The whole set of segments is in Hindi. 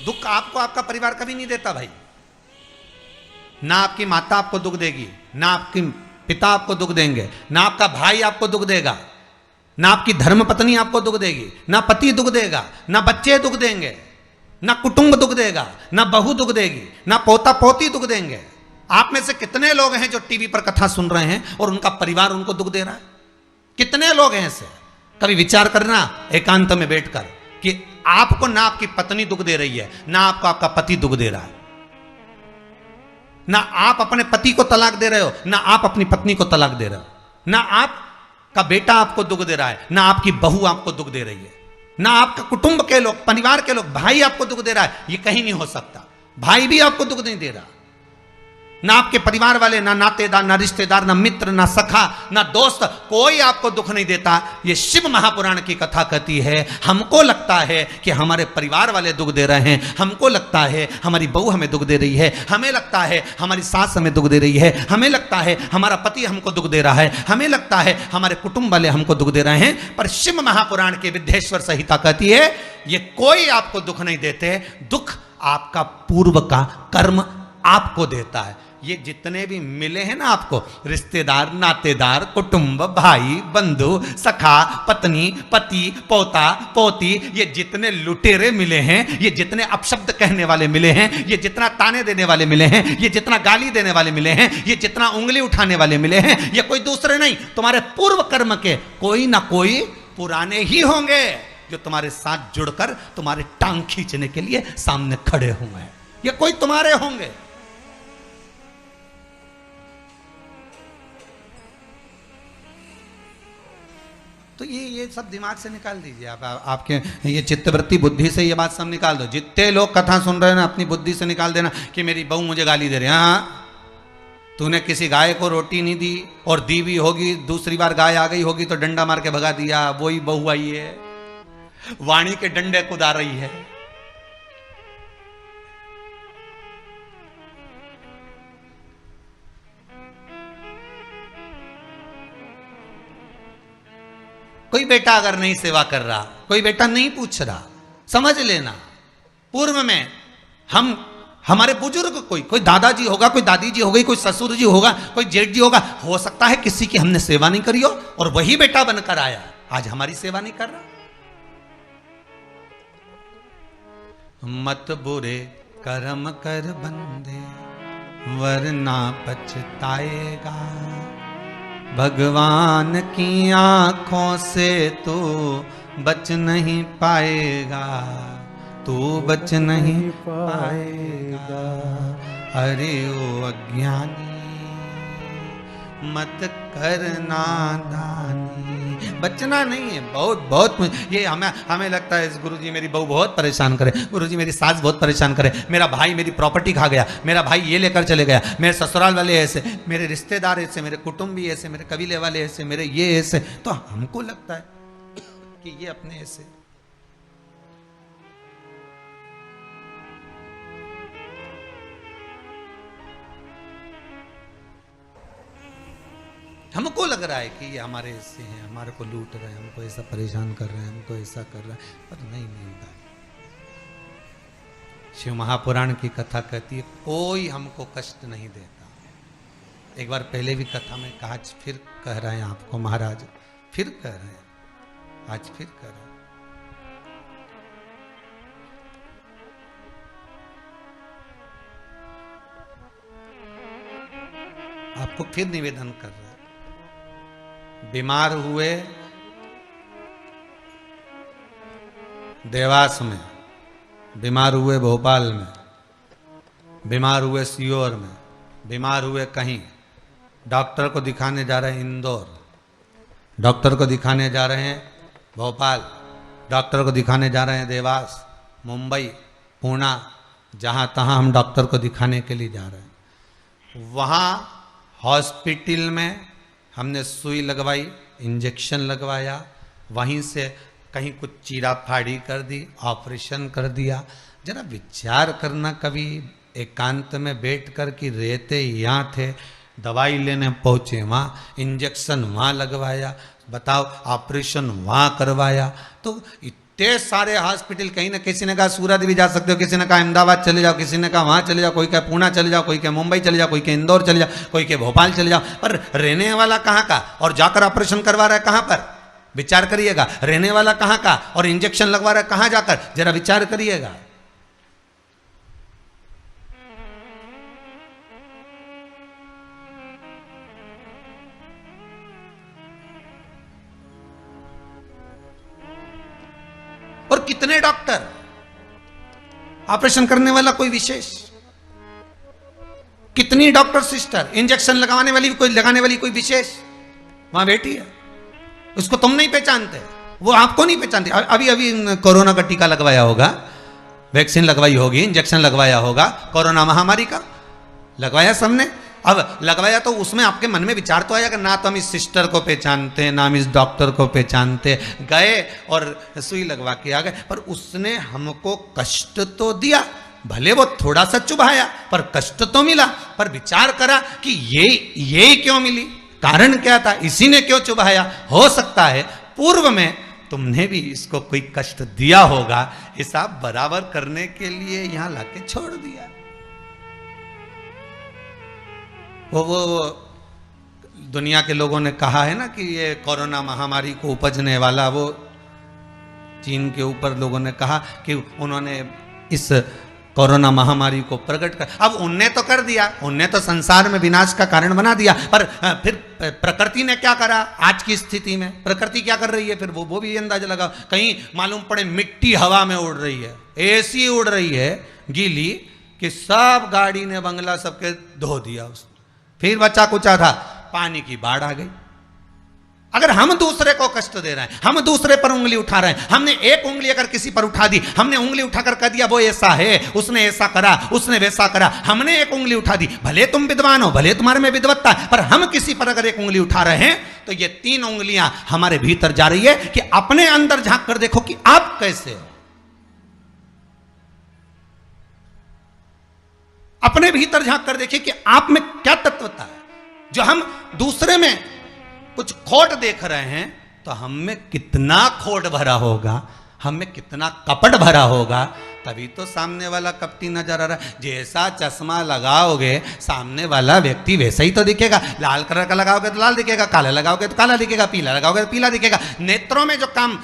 दुख आपको आपका परिवार कभी नहीं देता भाई। ना आपकी माता आपको दुख देगी, ना आपके पिता आपको दुख देंगे, ना आपका भाई आपको दुख देगा, ना आपकी धर्म पत्नी आपको दुख देगी, ना पति दुख देगा, ना बच्चे दुख देंगे, ना कुटुंब दुख देगा, ना बहू दुख देगी, ना पोता पोती दुख देंगे। आप में से कितने लोग हैं जो टीवी पर कथा सुन रहे हैं और उनका परिवार उनको दुख दे रहा है? कितने लोग हैं ऐसे? कभी विचार करना एकांत में बैठकर कि आपको ना आपकी पत्नी दुख दे रही है, ना आपको आपका पति दुख दे रहा है, ना आप अपने पति को तलाक दे रहे हो, ना आप अपनी पत्नी को तलाक दे रहे हो, ना आपका बेटा आपको दुख दे रहा है, ना आपकी बहू आपको दुख दे रही है, ना आपका कुटुंब के लोग, परिवार के लोग, भाई आपको दुख दे रहा है। ये कहीं नहीं हो सकता। भाई भी आपको दुख नहीं दे रहा, ना आपके परिवार वाले, ना नातेदार, ना रिश्तेदार, ना मित्र, ना सखा, ना दोस्त, कोई आपको दुख नहीं देता। ये शिव महापुराण की कथा कहती है हमको लगता है कि हमारे परिवार वाले दुख दे रहे हैं, हमको लगता है हमारी बहू हमें दुख दे रही है, हमें लगता है हमारी सास हमें दुख दे रही है, हमें लगता है हमारा पति हमको दुख दे रहा है, हमें लगता है हमारे कुटुंब वाले हमको दुख दे रहे हैं। पर शिव महापुराण की विद्येश्वर संहिता कहती है ये कोई आपको दुख नहीं देते। दुख आपका पूर्व का कर्म आपको देता है। ये जितने भी मिले हैं ना आपको, रिश्तेदार, नातेदार, कुटुंब, भाई, बंधु, सखा, पत्नी, पति, पोता, पोती, ये जितने लुटेरे मिले हैं, ये जितने अपशब्द कहने वाले मिले हैं, ये जितना ताने देने वाले मिले हैं, ये जितना गाली देने वाले मिले हैं, ये जितना उंगली उठाने वाले मिले हैं, ये कोई दूसरे नहीं, तुम्हारे पूर्व कर्म के कोई ना कोई पुराने ही होंगे जो तुम्हारे साथ जुड़कर तुम्हारे टांग खींचने के लिए सामने खड़े हुए हैं। ये कोई तुम्हारे होंगे। तो ये सब दिमाग से निकाल दीजिए आप आपके ये चित्तवृत्ति बुद्धि से ये बात सब निकाल दो। जितने लोग कथा सुन रहे हैं ना, अपनी बुद्धि से निकाल देना कि मेरी बहू मुझे गाली दे रही है। हाँ, तूने किसी गाय को रोटी नहीं दी और दी भी होगी, दूसरी बार गाय आ गई होगी तो डंडा मार के भगा दिया, वही बहू आई है, वाणी के डंडे कुदा रही है। कोई बेटा अगर नहीं सेवा कर रहा, कोई बेटा नहीं पूछ रहा, समझ लेना पूर्व में हमारे बुजुर्ग कोई दादाजी होगा, कोई दादी जी होगी, कोई ससुर जी होगा, कोई जेठ जी होगा, हो सकता है किसी की हमने सेवा नहीं करी हो और वही बेटा बनकर आया, आज हमारी सेवा नहीं कर रहा। मत बुरे कर्म कर बंदे वरना पछताएगा, भगवान की आंखों से तू बच नहीं पाएगा, तू बच नहीं पाएगा। अरे ओ अज्ञानी मत करना दानी। बचना नहीं है, बहुत ये हमें लगता है गुरुजी मेरी बहू बहुत परेशान करे, गुरुजी मेरी सास बहुत परेशान करे, मेरा भाई मेरी प्रॉपर्टी खा गया, मेरा भाई ये लेकर चले गया, मेरे ससुराल वाले ऐसे, मेरे रिश्तेदार ऐसे, मेरे कुटुंबी ऐसे, मेरे कबीले वाले ऐसे, मेरे ये ऐसे। तो हमको लगता है कि ये अपने ऐसे। हमको लग रहा है कि ये हमारे ऐसे हैं, हमारे को लूट रहे हैं, हमको ऐसा परेशान कर रहे हैं, हमको ऐसा कर रहे हैं, पर नहीं भाई। शिव महापुराण की कथा कहती है कोई हमको कष्ट नहीं देता। एक बार पहले भी कथा में कहा, आज फिर कह रहे हैं आपको महाराज, फिर कह रहे हैं, आज फिर कह रहे हैं। आपको फिर निवेदन कर रहे हैं, बीमार हुए देवास में, बीमार हुए भोपाल में, बीमार हुए सीहोर में, बीमार हुए कहीं, डॉक्टर को दिखाने जा रहे हैं इंदौर, डॉक्टर को दिखाने जा रहे हैं भोपाल, डॉक्टर को दिखाने जा रहे हैं देवास, मुंबई, पुणे, जहाँ तहाँ हम डॉक्टर को दिखाने के लिए जा रहे हैं। वहाँ हॉस्पिटल में हमने सुई लगवाई, इंजेक्शन लगवाया, वहीं से कहीं कुछ चीरा फाड़ी कर दी, ऑपरेशन कर दिया। जरा विचार करना, कभी एकांत में बैठ कर कि रहते यहाँ थे, दवाई लेने पहुँचे वहाँ, इंजेक्शन वहाँ लगवाया, बताओ ऑपरेशन वहाँ करवाया। तो इतने सारे हॉस्पिटल, कहीं ना किसी ने कहा सूरत भी जा सकते हो, किसी ने कहा अहमदाबाद चले जाओ, किसी ने कहा वहाँ चले जाओ, कोई कहे पूना चले जाओ, कोई कहे मुंबई चले जाओ, कोई कहे इंदौर चले जाओ, कोई कहे भोपाल चले जाओ। पर रहने वाला कहाँ का और जाकर ऑपरेशन करवा रहा है कहाँ पर? विचार करिएगा। रहने वाला कहाँ का और इंजेक्शन लगवा रहा है कहाँ जाकर? जरा विचार करिएगा। और कितने डॉक्टर, ऑपरेशन करने वाला कोई विशेष, कितनी डॉक्टर सिस्टर, इंजेक्शन लगाने वाली कोई, लगाने वाली कोई विशेष वहां बैठी है। उसको तुम नहीं पहचानते, वो आपको नहीं पहचानते। अभी अभी कोरोना का टीका लगवाया होगा, वैक्सीन लगवाई होगी, इंजेक्शन लगवाया होगा, कोरोना महामारी का लगवाया सबने। अब लगवाया तो उसमें आपके मन में विचार तो आया कि ना तो हम इस सिस्टर को पहचानते, ना हम इस डॉक्टर को पहचानते, गए और सुई लगवा के आ गए। पर उसने हमको कष्ट तो दिया, भले वो थोड़ा सा चुभाया पर कष्ट तो मिला। पर विचार करा कि ये क्यों मिली, कारण क्या था, इसी ने क्यों चुभाया। हो सकता है पूर्व में तुमने भी इसको कोई कष्ट दिया होगा, हिसाब बराबर करने के लिए यहां लाके छोड़ दिया। वो दुनिया के लोगों ने कहा है ना कि ये कोरोना महामारी को उपजने वाला, वो चीन के ऊपर लोगों ने कहा कि उन्होंने इस कोरोना महामारी को प्रकट कर, अब उनने तो कर दिया, उनने तो संसार में विनाश का कारण बना दिया। पर फिर प्रकृति ने क्या करा आज की स्थिति में, प्रकृति क्या कर रही है फिर वो भी अंदाजा लगाओ। कहीं मालूम पड़े मिट्टी हवा में उड़ रही है, ऐसी उड़ रही है गीली कि सब गाड़ी ने बंगला सबके धो दिया उसने। फिर बचा कुचा था, पानी की बाढ़ आ गई। अगर हम दूसरे को कष्ट दे रहे हैं, हम दूसरे पर उंगली उठा रहे हैं, हमने एक उंगली अगर किसी पर उठा दी, हमने उंगली उठाकर कह दिया वो ऐसा है, उसने ऐसा करा, उसने वैसा करा, हमने एक उंगली उठा दी, भले तुम विद्वान हो, भले तुम्हारे में विद्वत्ता है, पर हम किसी पर अगर एक उंगली उठा रहे हैं तो ये 3 उंगलियां हमारे भीतर जा रही है कि अपने अंदर झांक कर देखो कि आप कैसे हो। अपने भीतर झांक कर देखिए कि आप में क्या तत्वता है। जो हम दूसरे में कुछ खोट देख रहे हैं तो हम में कितना खोट भरा होगा, हम में कितना कपट भरा होगा, तभी तो सामने वाला कपटी नजर आ रहा है। जैसा चश्मा लगाओगे सामने वाला व्यक्ति वैसा ही तो दिखेगा। लाल कलर का लगाओगे तो लाल दिखेगा, काला लगाओगे तो काला दिखेगा, पीला लगाओगे तो पीला दिखेगा। नेत्रों में जो काम,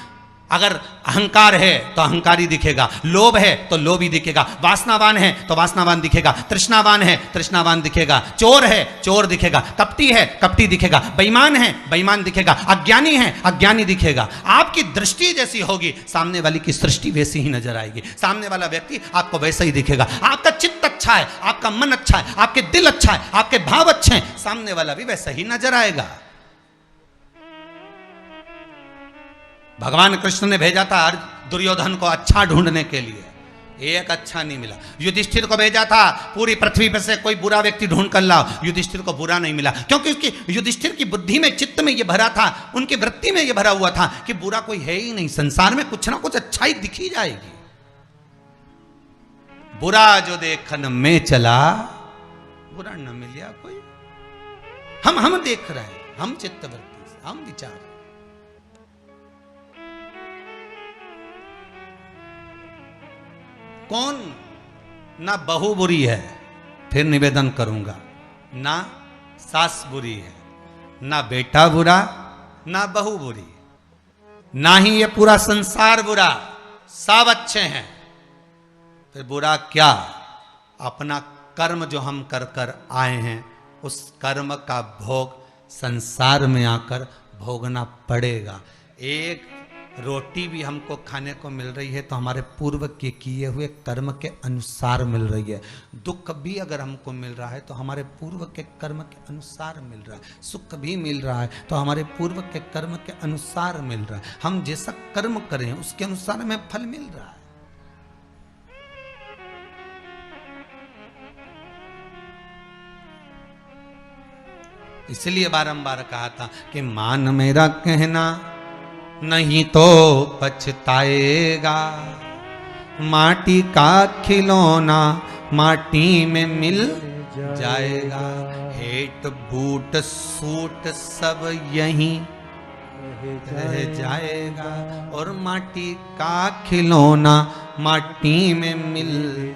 अगर अहंकार है तो अहंकारी दिखेगा, लोभ है तो लोभी दिखेगा, वासनावान है तो वासनावान दिखेगा, तृष्णावान है तृष्णावान दिखेगा, चोर है चोर दिखेगा, कपटी है कपटी दिखेगा, बेईमान है बेईमान दिखेगा, अज्ञानी है अज्ञानी दिखेगा। आपकी दृष्टि जैसी होगी सामने वाली की सृष्टि वैसी ही नजर आएगी, सामने वाला व्यक्ति आपको वैसा ही दिखेगा। आपका चित्त अच्छा है, आपका मन अच्छा है, आपके दिल अच्छा है, आपके भाव अच्छे हैं, सामने वाला भी वैसा ही नजर आएगा। भगवान कृष्ण ने भेजा था दुर्योधन को अच्छा ढूंढने के लिए, एक अच्छा नहीं मिला। युधिष्ठिर को भेजा था पूरी पृथ्वी पर से कोई बुरा व्यक्ति ढूंढ कर लाओ, युधिष्ठिर को बुरा नहीं मिला, क्योंकि उसकी युधिष्ठिर की बुद्धि में, चित्त में ये भरा था, उनकी वृत्ति में ये भरा हुआ था कि बुरा कोई है ही नहीं, संसार में कुछ ना कुछ अच्छाई दिखी जाएगी। बुरा जो देखन में चला बुरा न मिलिया कोई। हम देख रहे हैं, हम चित्तवृत्ति से, हम विचार। कौन ना बहू बुरी है, फिर निवेदन करूंगा, ना सास बुरी है, ना बेटा बुरा, ना बहू बुरी, ना ही ये पूरा संसार बुरा, सब अच्छे हैं। फिर बुरा क्या? अपना कर्म जो हम कर कर आए हैं, उस कर्म का भोग संसार में आकर भोगना पड़ेगा। एक रोटी भी हमको खाने को मिल रही है तो हमारे पूर्व के किए हुए कर्म के अनुसार मिल रही है। दुख भी अगर हमको मिल रहा है तो हमारे पूर्व के कर्म के अनुसार मिल रहा है। सुख भी मिल रहा है तो हमारे पूर्व के कर्म के अनुसार मिल रहा है। हम जैसा कर्म करें उसके अनुसार हमें फल मिल रहा है। इसलिए बारंबार कहा था कि मान मेरा कहना नहीं तो पछताएगा, माटी का खिलौना माटी में मिल जाएगा। हेट बूट सूट सब यहीं रह जाएगा और माटी का खिलौना माटी में मिल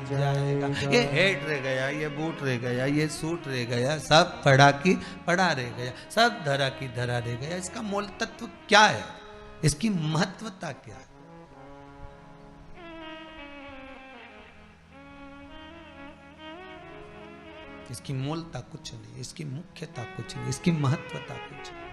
जाएगा। ये हेट रह गया, ये बूट रह गया, ये सूट रह गया, सब पड़ा की पड़ा रह गया, सब धरा की धरा रह गया। इसका मूल तत्व क्या है? इसकी महत्वता क्या है? इसकी मूलता कुछ नहीं, इसकी मुख्यता कुछ नहीं, इसकी महत्वता कुछ नहीं।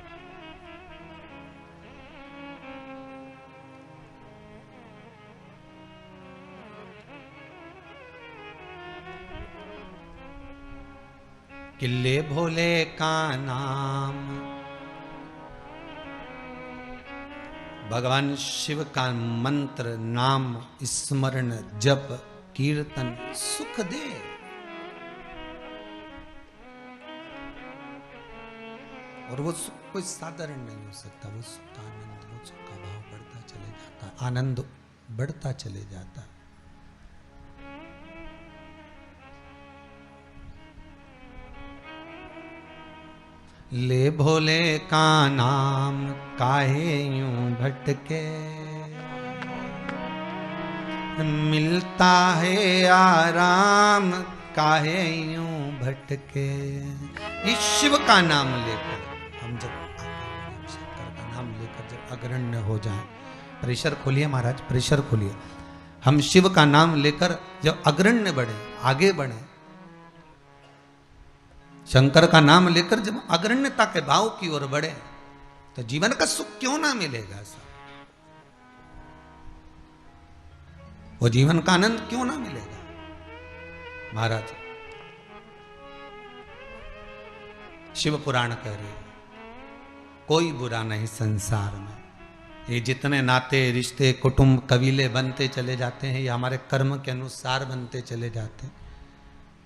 किले भोले का नाम, भगवान शिव का मंत्र, नाम स्मरण जप कीर्तन सुख दे। और वो सुख कोई साधारण नहीं हो सकता। वो सुख का आनंद, वो सुख का भाव बढ़ता चले जाता, आनंद बढ़ता चले जाता। ले भोले का नाम काहे यूं भटके, मिलता है आराम काहे यूं भटके। इस शिव का नाम लेकर हम जब शंकर का नाम लेकर जब अग्रण्य हो जाएं, प्रेशर खोलिए महाराज, प्रेशर खोलिए। हम शिव का नाम लेकर जब अग्रण्य बढ़े, आगे बढ़े, शंकर का नाम लेकर जब अग्रण्यता के भाव की ओर बढ़े, तो जीवन का सुख क्यों ना मिलेगा साहब? वो जीवन का आनंद क्यों ना मिलेगा महाराज? शिव पुराण कह रहे हैं कोई बुरा नहीं संसार में। ये जितने नाते रिश्ते कुटुंब कबीले बनते चले जाते हैं, ये हमारे कर्म के अनुसार बनते चले जाते हैं।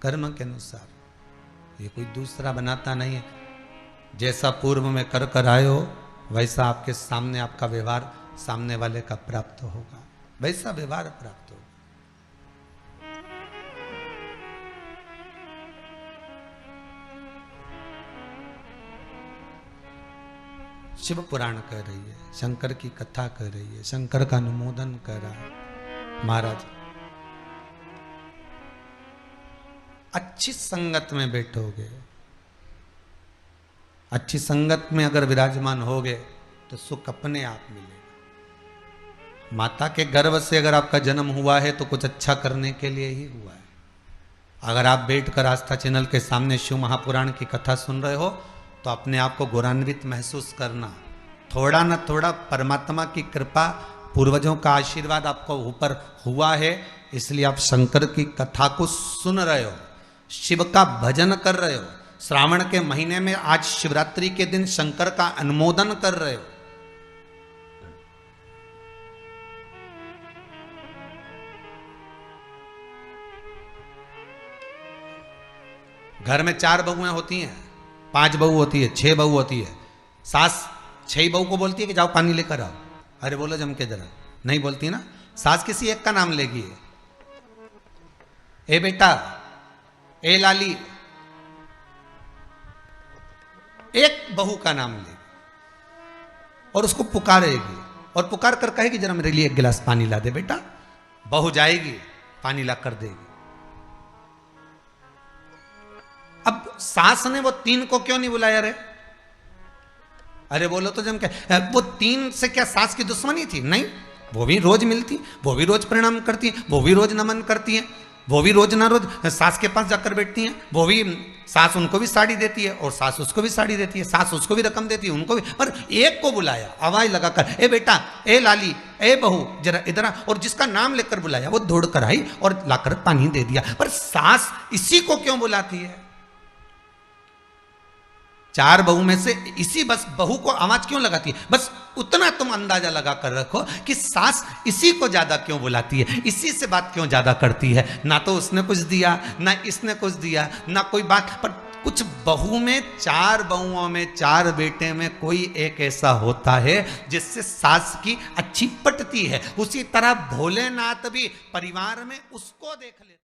कर्म के अनुसार, ये कोई दूसरा बनाता नहीं है। जैसा पूर्व में कर कर आए हो, वैसा आपके सामने आपका व्यवहार सामने वाले का प्राप्त होगा, वैसा व्यवहार प्राप्त होगा। शिव पुराण कह रही है, शंकर की कथा कह रही है, शंकर का अनुमोदन कर रहा है महाराज। अच्छी संगत में बैठोगे, अच्छी संगत में अगर विराजमान होगे तो सुख अपने आप मिलेगा। माता के गर्भ से अगर आपका जन्म हुआ है तो कुछ अच्छा करने के लिए ही हुआ है। अगर आप बैठकर आस्था चैनल के सामने शिव महापुराण की कथा सुन रहे हो तो अपने आप को गौरवान्वित महसूस करना। थोड़ा न थोड़ा परमात्मा की कृपा, पूर्वजों का आशीर्वाद आपको ऊपर हुआ है, इसलिए आप शंकर की कथा को सुन रहे हो, शिव का भजन कर रहे हो। श्रावण के महीने में आज शिवरात्रि के दिन शंकर का अनुमोदन कर रहे हो। घर में 4 बहुएं होती हैं, 5 बहू होती है, 6 बहू होती है। सास 6 बहू को बोलती है कि जाओ पानी लेकर आओ, अरे बोलो जम के जरा, नहीं बोलती ना। सास किसी एक का नाम लेगी, ए बेटा, ए लाली, एक बहू का नाम लेगी और उसको पुकारेगी और पुकार कर कहेगी जरा मेरे लिए 1 गिलास पानी ला दे बेटा। बहू जाएगी, पानी ला कर देगी। अब सास ने वो 3 को क्यों नहीं बुलाया रे? अरे बोलो तो जम क्या, वो 3 से क्या सास की दुश्मनी थी? नहीं, वो भी रोज मिलती, वो भी रोज प्रणाम करती है, वो भी रोज नमन करती है, वो भी रोज ना रोज सास के पास जाकर बैठती हैं। वो भी, सास उनको भी साड़ी देती है और सास उसको भी साड़ी देती है, सास उसको भी रकम देती है, उनको भी। पर एक को बुलाया आवाज लगाकर, ए बेटा, ए लाली, ए बहू, जरा इधर आ। और जिसका नाम लेकर बुलाया वो दौड़ कर आई और लाकर पानी दे दिया। पर सास इसी को क्यों बुलाती है? 4 बहू में से इसी बस बहू को आवाज क्यों लगाती है? बस उतना तुम अंदाजा लगा कर रखो कि सास इसी को ज्यादा क्यों बुलाती है, इसी से बात क्यों ज्यादा करती है। ना तो उसने कुछ दिया, ना इसने कुछ दिया, ना कोई बात। पर कुछ बहू में, 4 बहुओं में, 4 बेटे में कोई एक ऐसा होता है जिससे सास की अच्छी पटती है। उसी तरह भोलेनाथ भी परिवार में उसको देख ले।